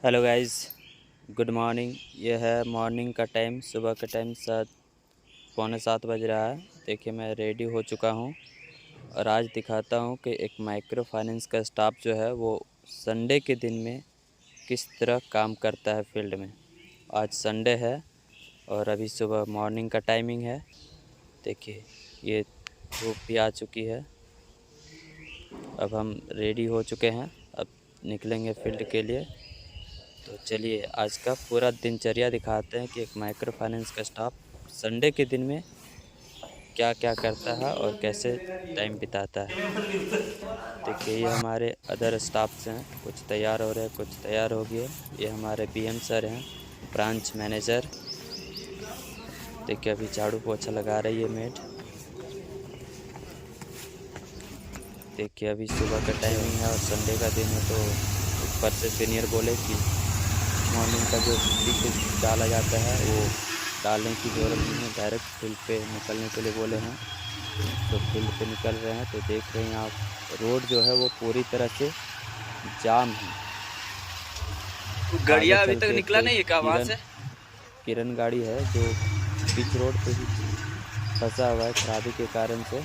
Hello guys, good morning. ये है morning का टाइम, सुबह का टाइम 7 पौने 7 बज रहा है। देखिए मैं रेडी हो चुका हूँ और आज दिखाता हूँ कि एक माइक्रो फाइनेंस का स्टाफ जो है वो संडे के दिन में किस तरह काम करता है फील्ड में। आज संडे है और अभी सुबह मॉर्निंग का टाइमिंग है। देखिए ये धूप भी आ चुकी है। अब हम रेडी हो चुके हैं, अब निकलेंगे फील्ड के लिए। तो चलिए आज का पूरा दिनचर्या दिखाते हैं कि एक माइक्रो फाइनेंस का स्टाफ संडे के दिन में क्या क्या करता है और कैसे टाइम बिताता है। देखिए ये हमारे अदर स्टाफ्स हैं, कुछ तैयार हो रहे हैं, कुछ तैयार हो गए। ये हमारे बीएम सर हैं, ब्रांच मैनेजर। देखिए अभी झाड़ू पोछा लगा रही है मेड। देखिए अभी सुबह का टाइमिंग है और संडे का दिन है, तो ऊपर से सीनियर बोले कि मॉर्निंग का जो पिक डाला जाता है वो डालने की ज़रूरत नहीं है, डायरेक्ट फील्ड पे निकलने के लिए बोले हैं। तो फील्ड पे निकल रहे हैं। तो देख रहे हैं आप, रोड जो है वो पूरी तरह से जाम है। आगे गड़िया अभी चल तक के निकला कोई नहीं है क्या वहाँ से? किरण गाड़ी है जो पिच रोड पे ही फंसा हुआ है खराबी के कारण से।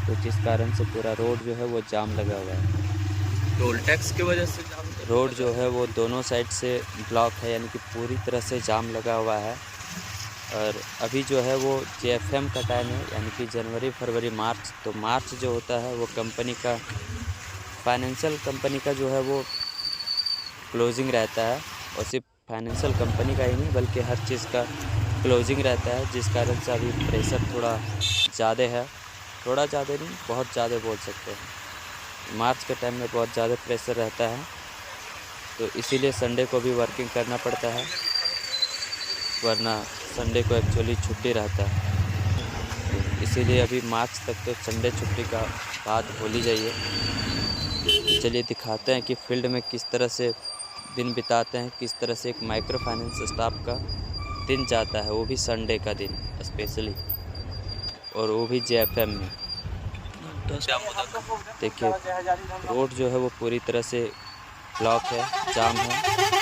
तो जिस कारण से पूरा रोड जो है वो जाम लगा हुआ है। टोल टैक्स की वजह से जाम रोड लगा जो हुआ है वो दोनों साइड से ब्लॉक है, यानी कि पूरी तरह से जाम लगा हुआ है। और अभी जो है वो जेएफएम का टाइम है, यानी कि जनवरी फरवरी मार्च। तो मार्च जो होता है वो कंपनी का, फाइनेंशियल कंपनी का जो है वो क्लोजिंग रहता है। और सिर्फ फाइनेंशियल कंपनी का ही नहीं बल्कि हर चीज़ का क्लोजिंग रहता है, जिस कारण से अभी प्रेशर थोड़ा ज़्यादा है। थोड़ा ज़्यादा नहीं, बहुत ज़्यादा बोल सकते हैं। मार्च के टाइम में बहुत ज़्यादा प्रेशर रहता है, तो इसीलिए संडे को भी वर्किंग करना पड़ता है, वरना संडे को एक्चुअली छुट्टी रहता है। तो इसीलिए अभी मार्च तक तो संडे छुट्टी का बात भूल ही जाइए। तो चलिए दिखाते हैं कि फील्ड में किस तरह से दिन बिताते हैं, किस तरह से एक माइक्रो फाइनेंस स्टाफ का दिन जाता है, वो भी संडे का दिन स्पेशली, और वो भी जेएफएम में। देखिए रोड जो है वो पूरी तरह से ब्लॉक है, जाम है।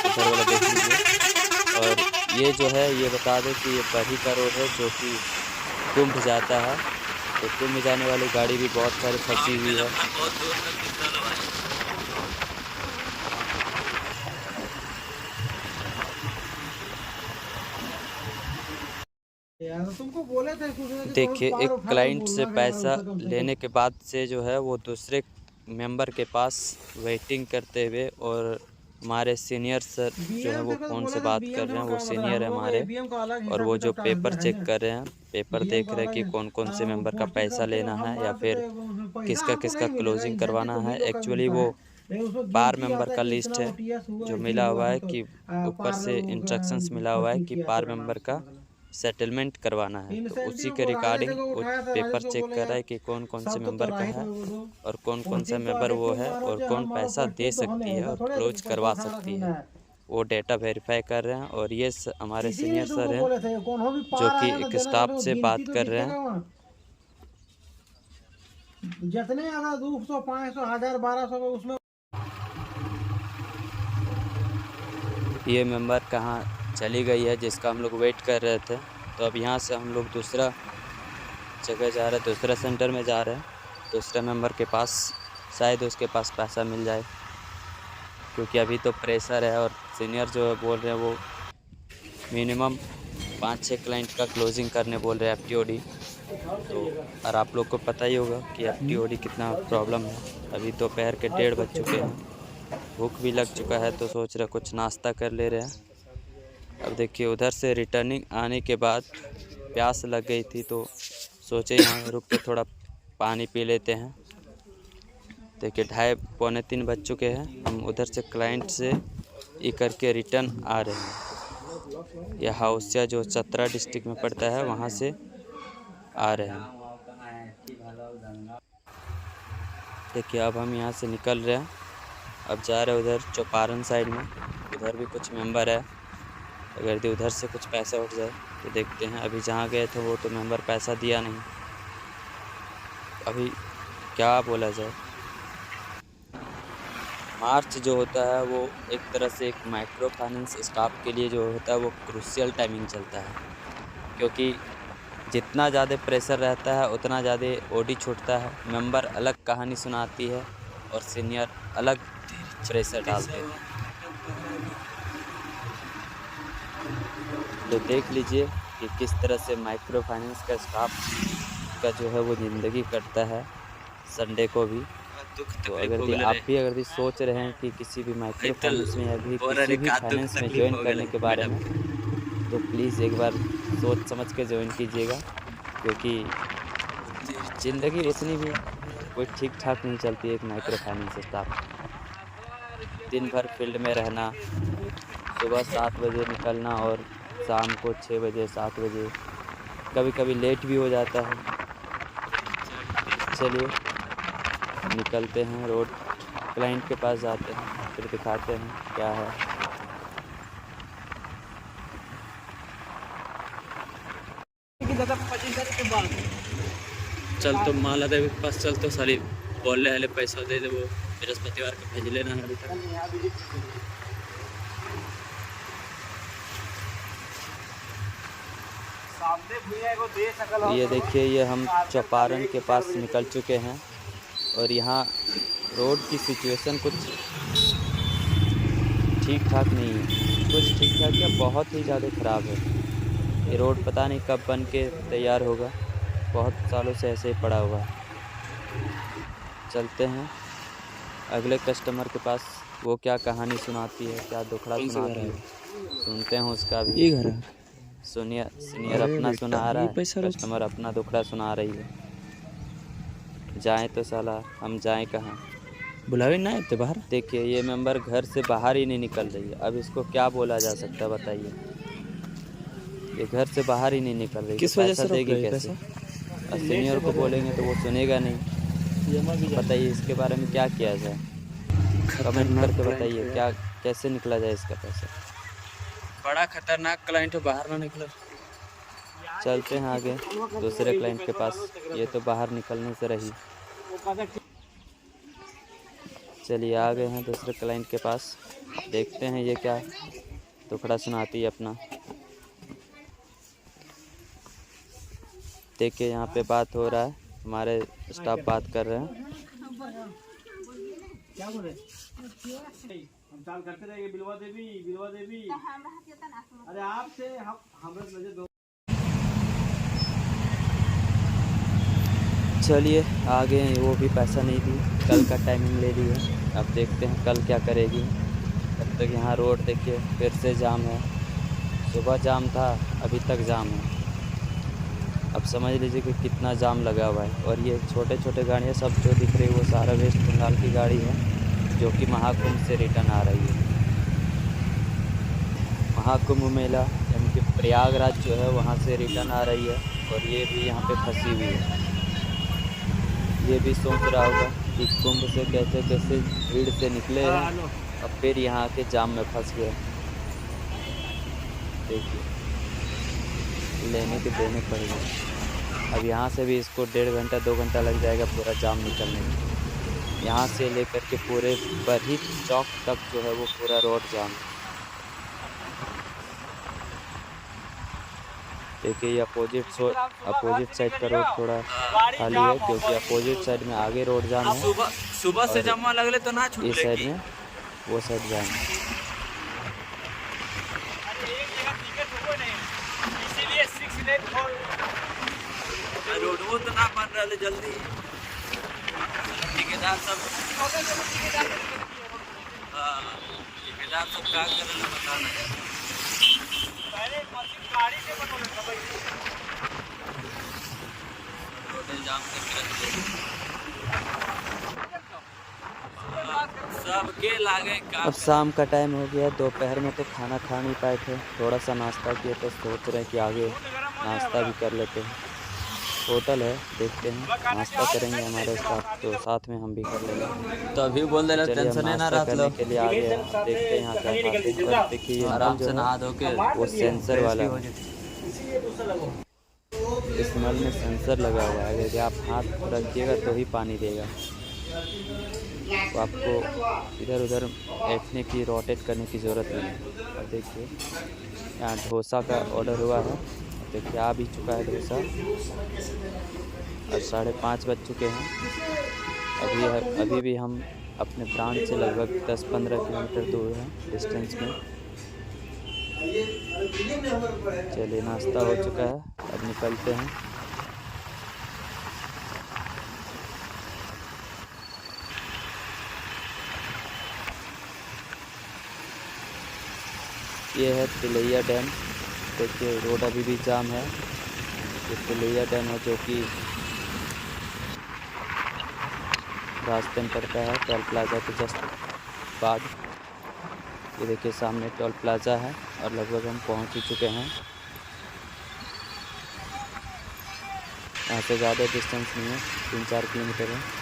उधर वाला देख लीजिए। और ये जो है ये बता दें कि ये बरही का रोड है जो कि कुंभ जाता है। तो कुंभ जाने वाली गाड़ी भी बहुत सारी फंसी हुई है। बहुत दूर तक दिखता है भाई। तुमको बोले थे कि कौन देखिए एक पार उठा के क्लाइंट से बोलना कि मैं पैसा उसे कम से कम। लेने के बाद से जो है वो दूसरे मेंबर के पास वेटिंग करते हुए, और हमारे सीनियर सर जो है बीएम वो देखो तो फ़ोन से बोले थे बात बीएम कर से रहे मैं हैं, वो करा बता, हम सीनियर है लोगों को हमारे। एबीएम का अलग और हिसाब वो जो किताब पेपर है चेक ना। कर रहे हैं, पेपर बीएम देख का रहे हैं कि अलग कौन कौन से हाँ, मेंबर का पोस्टिंग पैसा सबके लेना हम है या बात फिर पे उसमें पैसा किसका हमको किसका नहीं मिलेगा, क्लोजिंग इंसेंटिव करवाना तो है। उन्हीं लोग का एक्चुअली मिलता वो है। लेकिन उसमें पार गिनती मेंबर आता है का कि लिस्ट इतना है ओटीएस हुआ, जो इतने मिला हुआ हुआ है, है तो कि ऊपर पार से लोगों इंस्ट्रक्शंस मिला का हुआ है ठीक कि किया पार तो नाम मेंबर से का मतलब सेटलमेंट करवाना है। तो उसी इंसेंटिव के को राजेश रिगार्डिंग को वो उठाया था, राजेश पेपर को चेक बोले कर रहा यार है कि कौन कौन से सब तो मेंबर का राहित है हुए वो और कौन कौन सा पोस्टिंग तो मेंबर आगे वो क्यों है मारो और जो कौन हमारो पैसा दे पोस्टिंग तो होने सकती है ऐसा और थोड़े क्लोज पैसा करवा उठाना सकती है। सुनना है। वो डेटा वेरीफाई कर रहे हैं। और ये हमारे इसीलिए सीनियर तुमको सर हैं बोले थे कौन हो भी जो पार कि आएगा तो एक देना स्टाफ पड़ेगा, से गिनती बात तो कर रहे हैं। दिखेगा वहाँ। जितने अगर 200 500 1000 1200 का उसमें ये मेंबर कहाँ चली गई है जिसका हम लोग वेट कर रहे थे। तो अब यहाँ से हम लोग दूसरा जगह जा रहे हैं, दूसरा सेंटर में जा रहे हैं। दूसरे मेंबर के पास शायद उसके पास पैसा मिल जाए, क्योंकि अभी तो प्रेशर है। और सीनियर जो है बोल रहे हैं वो मिनिमम 5-6 क्लाइंट का क्लोजिंग करने बोल रहे हैं एफटीओडी। तो और आप लोग को पता ही होगा कि एफटीओडी कितना प्रॉब्लम है। अभी दोपहर के 1:30 बज चुके हैं, भूख भी लग चुका है, तो सोच रहे कुछ नाश्ता कर ले रहे हैं। अब देखिए उधर से रिटर्निंग आने के बाद प्यास लग गई थी, तो सोचे यहाँ रुक के थोड़ा पानी पी लेते हैं। देखिए 2:30-3 बज चुके हैं। हम उधर से क्लाइंट से ये करके रिटर्न आ रहे हैं। यह हाउसिया जो चतरा डिस्ट्रिक्ट में पड़ता है वहाँ से आ रहे हैं। देखिए अब हम यहाँ से निकल रहे हैं, अब जा रहे हैं उधर चौपारण साइड में। उधर भी कुछ मेंबर है, अगर यदि उधर से कुछ पैसा उठ जाए तो देखते हैं। अभी जहाँ गए थे वो तो मेंबर पैसा दिया नहीं, अभी क्या बोला जाए। मार्च जो होता है वो एक तरह से एक माइक्रो फाइनेंस स्टाफ के लिए जो होता है वो क्रूशियल टाइमिंग चलता है, क्योंकि जितना ज़्यादा प्रेशर रहता है उतना ज़्यादा ओडी छूटता है। मेंबर अलग कहानी सुनाती है और सीनियर अलग प्रेशर डालते हैं। तो देख लीजिए कि किस तरह से माइक्रो फाइनेंस का स्टाफ का जो है वो ज़िंदगी कटता है संडे को भी। तो अगर भी सोच रहे हैं कि किसी भी माइक्रो फाइनेंस में या भी किसी भी फाइनेंस में ज्वाइन करने के बारे में, तो प्लीज़ एक बार सोच समझ के ज्वाइन कीजिएगा, क्योंकि ज़िंदगी उतनी भी कोई ठीक ठाक नहीं चलती है एक माइक्रो फाइनेंस स्टाफ। दिन भर फील्ड में रहना, सुबह 7 बजे निकलना और शाम को 6 बजे 7 बजे, कभी कभी लेट भी हो जाता है। चलिए निकलते हैं, रोड क्लाइंट के पास जाते हैं, फिर दिखाते हैं क्या है। चल तो माला देवी के पास चल, तो साली बोल रहे पैसा दे दे, वो बृहस्पतिवार को भेज लेना है अभी तक। ये देखिए, ये हम चौपारण के पास निकल चुके हैं और यहाँ रोड की सिचुएशन कुछ ठीक ठाक नहीं है। कुछ ठीक ठाक या बहुत ही ज़्यादा ख़राब है। ये रोड पता नहीं कब बन के तैयार होगा, बहुत सालों से ऐसे ही पड़ा हुआ है। चलते हैं अगले कस्टमर के पास, वो क्या कहानी सुनाती है, क्या दुखड़ा सुनाती है, सुनते हैं उसका भी। ये घर है, सुनिए, सीनियर अपना सुना रहा है, कस्टमर अपना दुखड़ा सुना रही है। जाएं तो साला हम जाएं कहाँ? बुलावे ना आते बाहर। देखिए ये मेंबर घर से बाहर ही नहीं निकल रही है। अब इसको क्या बोला जा सकता है बताइए? ये घर से बाहर ही नहीं निकल रही, किस तो वजह से देगी रोक कैसे? और सीनियर को बोलेंगे तो वो सुनेगा नहीं। बताइए इसके बारे में क्या किया जाए, कमेंट करके बताइए क्या कैसे निकला जाए इसका पैसा। बड़ा खतरनाक क्लाइंट है, बाहर ना निकलो। चलते हैं आगे दूसरे क्लाइंट के पास। ये तो बाहर निकलने से रही। चलिए आ गए हैं दूसरे क्लाइंट के पास, देखते हैं ये क्या दुखड़ा सुनाती है अपना। देखिए यहाँ पे बात हो रहा है, हमारे स्टाफ बात कर रहे हैं। क्या बोले? हम चाल करते रहेंगे, बिलवा देवी। अरे आपसे हम नजर दो। चलिए आ गए हैं, वो भी पैसा नहीं दी, कल का टाइमिंग ले ली है। अब देखते हैं कल क्या करेगी। तब तक यहाँ रोड देखिए फिर से जाम है। सुबह जाम था, अभी तक जाम है। अब समझ लीजिए कि कितना जाम लगा हुआ है। और ये छोटे छोटे गाड़ियाँ सब जो दिख रही है वो सारा वेस्ट बंगाल की गाड़ी है, जो कि महाकुंभ से रिटर्न आ रही है। महाकुंभ मेला यानी कि प्रयागराज जो है वहाँ से रिटर्न आ रही है, और ये भी यहाँ पे फंसी हुई है। ये भी सोच रहा होगा कि कुंभ से कैसे कैसे भीड़ से निकले हैं और फिर यहाँ के जाम में फंस गए। देखिए लेने के देने पड़ गए। अब यहाँ से भी इसको 1.5 घंटा 2 घंटा लग जाएगा पूरा जाम निकलने में। यहाँ से लेकर के पूरे बरही चौक तक जो है वो पूरा रोड जाम। देखिए ये अपोजिट साइड का रोड थोड़ा खाली है, क्योंकि अपोजिट साइड में आगे रोड जाम है। सुबह से जमा लगले तो ना छूट, इस साइड में वो साइड जाम है। रोडवो तो ना बन रहा जल्दी। ठेकेदार सब क्या कर रहे बताना है। जाम सबके लागे का। अब शाम का टाइम हो गया, दोपहर में तो खाना खा नहीं पाए थे, थोड़ा सा नाश्ता किया, तो सोच रहे हैं कि आगे नाश्ता भी कर लेते हैं। होटल है, देखते हैं नाश्ता करेंगे हमारे साथ, तो साथ में हम भी कर लेंगे। तो अभी बोल दे रहे टेंशन ना नाश्ता करने के लिए आ गए हैं, देखते हैं यहाँ क्या खाते हैं। और देखिए ये आराम नल से जो नहा है धो के वो सेंसर वाला है। इस नल में सेंसर लगा हुआ है, यदि आप हाथ रखिएगा तो ही पानी देगा। तो आपको इधर उधर बैठने की रोटेट करने की ज़रूरत नहीं है। अब देखिए यहाँ डोसा का ऑर्डर हुआ है, देखिए आ भी चुका है डोसा और 5:30 बज चुके हैं। अभी भी हम अपने ब्रांच से लगभग 10-15 किलोमीटर दूर हैं डिस्टेंस में। चलिए नाश्ता हो चुका है, अब निकलते हैं। ये है तिलैया डैम। देखिए रोड अभी भी जाम है। ये तिलैया डैम है जो कि रास्ते में पड़ता है टोल प्लाज़ा के जस्ट बाद। ये देखिए सामने टोल प्लाज़ा है और लगभग हम पहुंच ही चुके हैं। यहाँ से ज़्यादा डिस्टेंस नहीं है, 3-4 किलोमीटर है।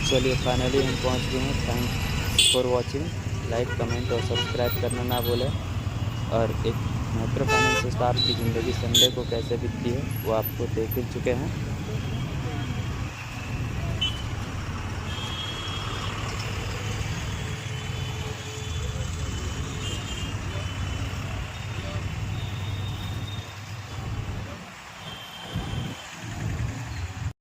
चलिए फाइनली हम पहुंच गए हैं। Thanks for watching. Like, comment और सब्सक्राइब करना ना भूलें। और एक माइक्रो फाइनेंस स्टार की ज़िंदगी संडे को कैसे बीतती है वो आपको देख ही चुके हैं।